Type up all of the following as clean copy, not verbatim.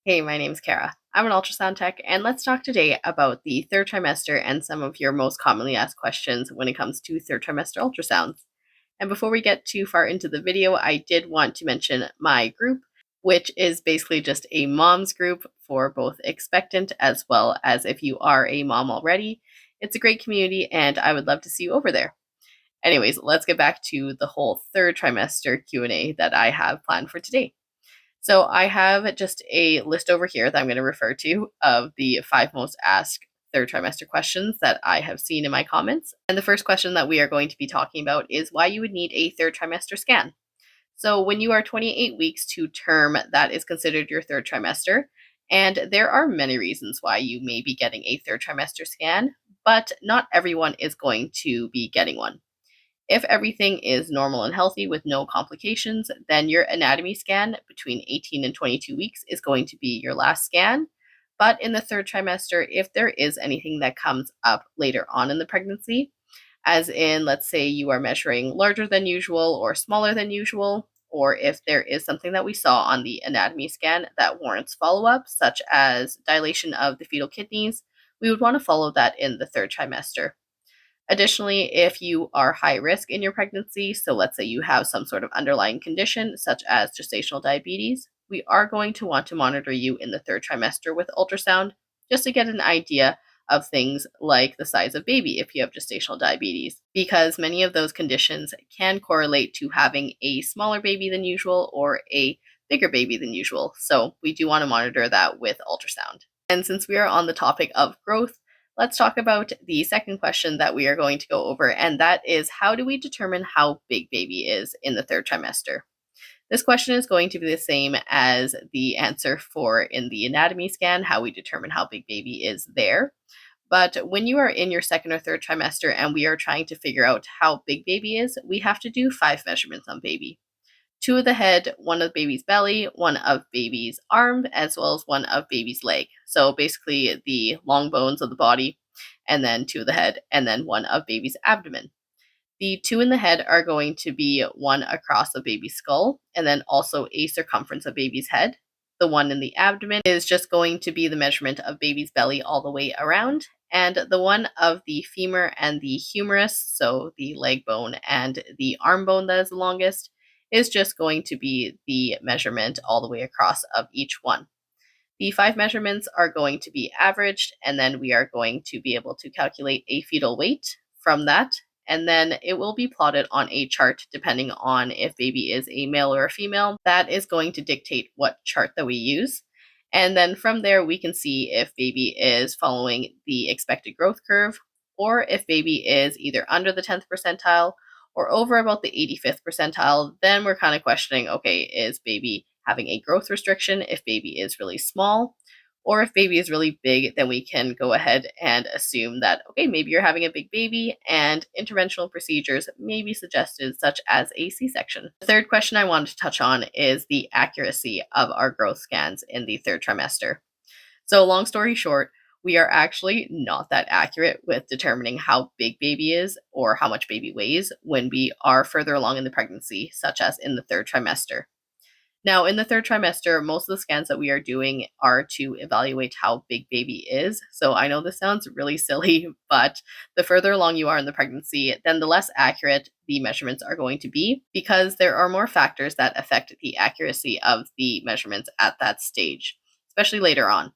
Hey, my name's Kara. I'm an ultrasound tech, and let's talk today about the third trimester and some of your most commonly asked questions when it comes to third trimester ultrasounds. And before we get too far into the video, I did want to mention my group, which is basically just a mom's group for both expectant as well as if you are a mom already. It's a great community, and I would love to see you over there. Anyways, let's get back to the whole third trimester Q&A that I have planned for today. So I have just a list over here that I'm going to refer to of the 5 most asked third trimester questions that I have seen in my comments. And the first question that we are going to be talking about is why you would need a third trimester scan. So when you are 28 weeks to term, that is considered your third trimester. And there are many reasons why you may be getting a third trimester scan, but not everyone is going to be getting one. If everything is normal and healthy with no complications, then your anatomy scan between 18 and 22 weeks is going to be your last scan. But in the third trimester, if there is anything that comes up later on in the pregnancy, as in, let's say you are measuring larger than usual or smaller than usual, or if there is something that we saw on the anatomy scan that warrants follow-up, such as dilation of the fetal kidneys, we would want to follow that in the third trimester. Additionally, if you are high risk in your pregnancy, so let's say you have some sort of underlying condition such as gestational diabetes, we are going to want to monitor you in the third trimester with ultrasound just to get an idea of things like the size of baby if you have gestational diabetes, because many of those conditions can correlate to having a smaller baby than usual or a bigger baby than usual. So we do want to monitor that with ultrasound. And since we are on the topic of growth, let's talk about the second question that we are going to go over, and that is how do we determine how big baby is in the third trimester? This question is going to be the same as the answer for in the anatomy scan, how we determine how big baby is there. But when you are in your second or third trimester and we are trying to figure out how big baby is, we have to do 5 measurements on baby. 2 of the head, 1 of baby's belly, 1 of baby's arm, as well as 1 of baby's leg. So basically the long bones of the body, and then 2 of the head, and then 1 of baby's abdomen. The 2 in the head are going to be 1 across of baby's skull, and then also a circumference of baby's head. The 1 in the abdomen is just going to be the measurement of baby's belly all the way around, and the 1 of the femur and the humerus, so the leg bone and the arm bone that is the longest, is just going to be the measurement all the way across of each one. The 5 measurements are going to be averaged, and then we are going to be able to calculate a fetal weight from that, and then it will be plotted on a chart depending on if baby is a male or a female. That is going to dictate what chart that we use. And then from there, we can see if baby is following the expected growth curve, or if baby is either under the 10th percentile or over about the 85th percentile. Then we're kind of questioning, okay, is baby having a growth restriction if baby is really small? Or if baby is really big, then we can go ahead and assume that, okay, maybe you're having a big baby and interventional procedures may be suggested, such as a C-section. The third question I wanted to touch on is the accuracy of our growth scans in the third trimester. So long story short, we are actually not that accurate with determining how big baby is or how much baby weighs when we are further along in the pregnancy, such as in the third trimester. Now, in the third trimester, most of the scans that we are doing are to evaluate how big baby is. So I know this sounds really silly, but the further along you are in the pregnancy, then the less accurate the measurements are going to be, because there are more factors that affect the accuracy of the measurements at that stage, especially later on.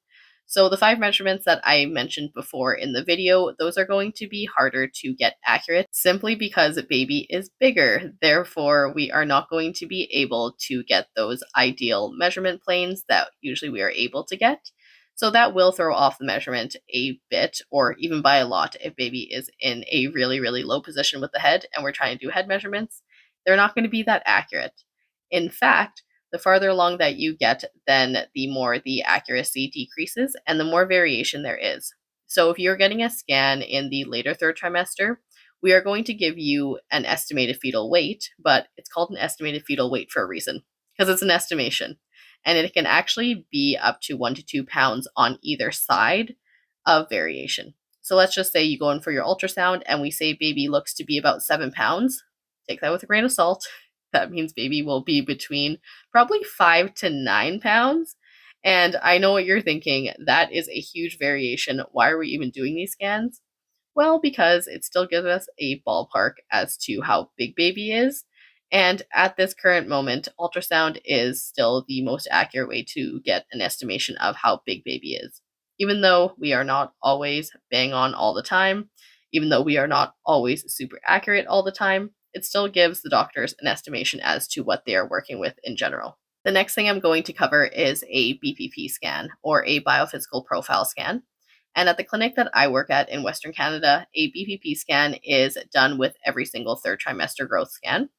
So the 5 measurements that I mentioned before in the video, those are going to be harder to get accurate simply because baby is bigger. Therefore, we are not going to be able to get those ideal measurement planes that usually we are able to get. So that will throw off the measurement a bit, or even by a lot, if baby is in a really, really low position with the head and we're trying to do head measurements. They're not going to be that accurate. In fact, the farther along that you get, then the more the accuracy decreases and the more variation there is. So if you're getting a scan in the later third trimester, we are going to give you an estimated fetal weight, but it's called an estimated fetal weight for a reason, because it's an estimation. And it can actually be up to 1 to 2 pounds on either side of variation. So let's just say you go in for your ultrasound and we say baby looks to be about 7 pounds. Take that with a grain of salt. That means baby will be between probably 5 to 9 pounds. And I know what you're thinking. That is a huge variation. Why are we even doing these scans? Well, because it still gives us a ballpark as to how big baby is. And at this current moment, ultrasound is still the most accurate way to get an estimation of how big baby is. Even though we are not always bang on all the time, even though we are not always super accurate all the time, it still gives the doctors an estimation as to what they are working with in general. The next thing I'm going to cover is a BPP scan, or a biophysical profile scan. And at the clinic that I work at in Western Canada, a BPP scan is done with every single third trimester growth scan.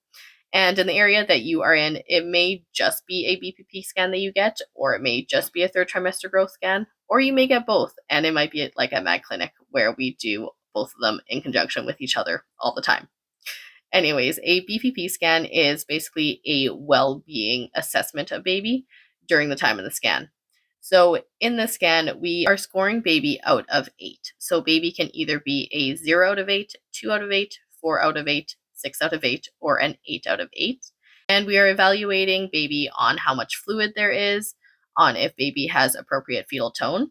And in the area that you are in, it may just be a BPP scan that you get, or it may just be a third trimester growth scan, or you may get both. And it might be like at my clinic where we do both of them in conjunction with each other all the time. Anyways, a BPP scan is basically a well-being assessment of baby during the time of the scan. So in the scan, we are scoring baby out of 8. So baby can either be a 0 out of 8, 2 out of 8, 4 out of 8, 6 out of 8, or an 8 out of 8. And we are evaluating baby on how much fluid there is, on if baby has appropriate fetal tone,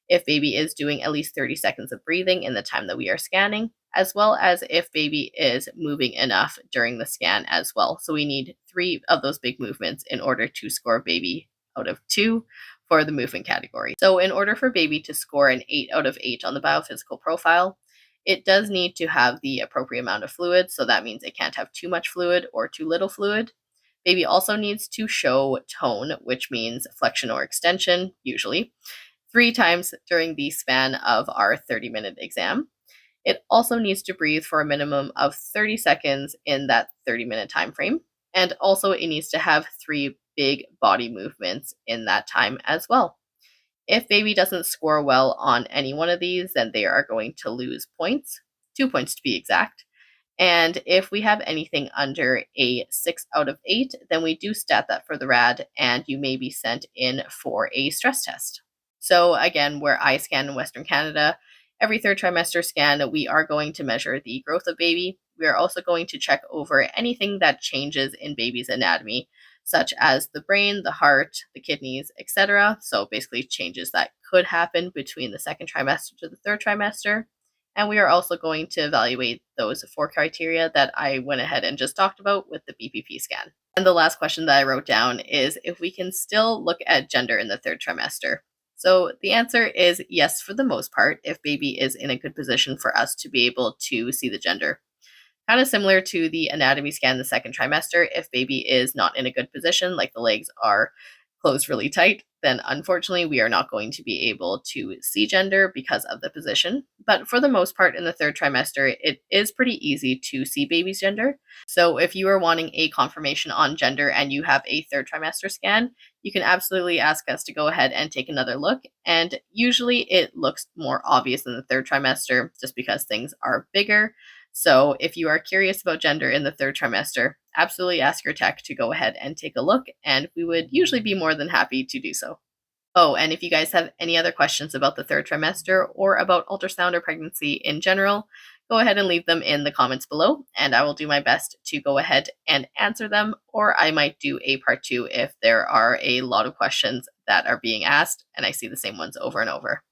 if baby is doing at least 30 seconds of breathing in the time that we are scanning, as well as if baby is moving enough during the scan as well. So we need 3 of those big movements in order to score baby out of 2 for the movement category. So in order for baby to score an 8 out of 8 on the biophysical profile, it does need to have the appropriate amount of fluid. So that means it can't have too much fluid or too little fluid. Baby also needs to show tone, which means flexion or extension, usually, 3 times during the span of our 30-minute exam. It also needs to breathe for a minimum of 30 seconds in that 30-minute time frame. And also it needs to have 3 big body movements in that time as well. If baby doesn't score well on any one of these, then they are going to lose points, 2 points to be exact. And if we have anything under a 6 out of 8, then we do stat that for the RAD, and you may be sent in for a stress test. So again, where I scan in Western Canada, every third trimester scan, we are going to measure the growth of baby. We are also going to check over anything that changes in baby's anatomy, such as the brain, the heart, the kidneys, etc. So basically changes that could happen between the second trimester to the third trimester. And we are also going to evaluate those 4 criteria that I went ahead and just talked about with the BPP scan. And the last question that I wrote down is if we can still look at gender in the third trimester. So the answer is yes, for the most part, if baby is in a good position for us to be able to see the gender. Kind of similar to the anatomy scan the second trimester, if baby is not in a good position, like the legs are closed really tight, then unfortunately we are not going to be able to see gender because of the position. But for the most part in the third trimester, it is pretty easy to see baby's gender. So if you are wanting a confirmation on gender and you have a third trimester scan, you can absolutely ask us to go ahead and take another look. And usually it looks more obvious in the third trimester just because things are bigger. So if you are curious about gender in the third trimester, absolutely ask your tech to go ahead and take a look, and we would usually be more than happy to do so. Oh, and if you guys have any other questions about the third trimester or about ultrasound or pregnancy in general, go ahead and leave them in the comments below, and I will do my best to go ahead and answer them, or I might do a part 2 if there are a lot of questions that are being asked and I see the same ones over and over.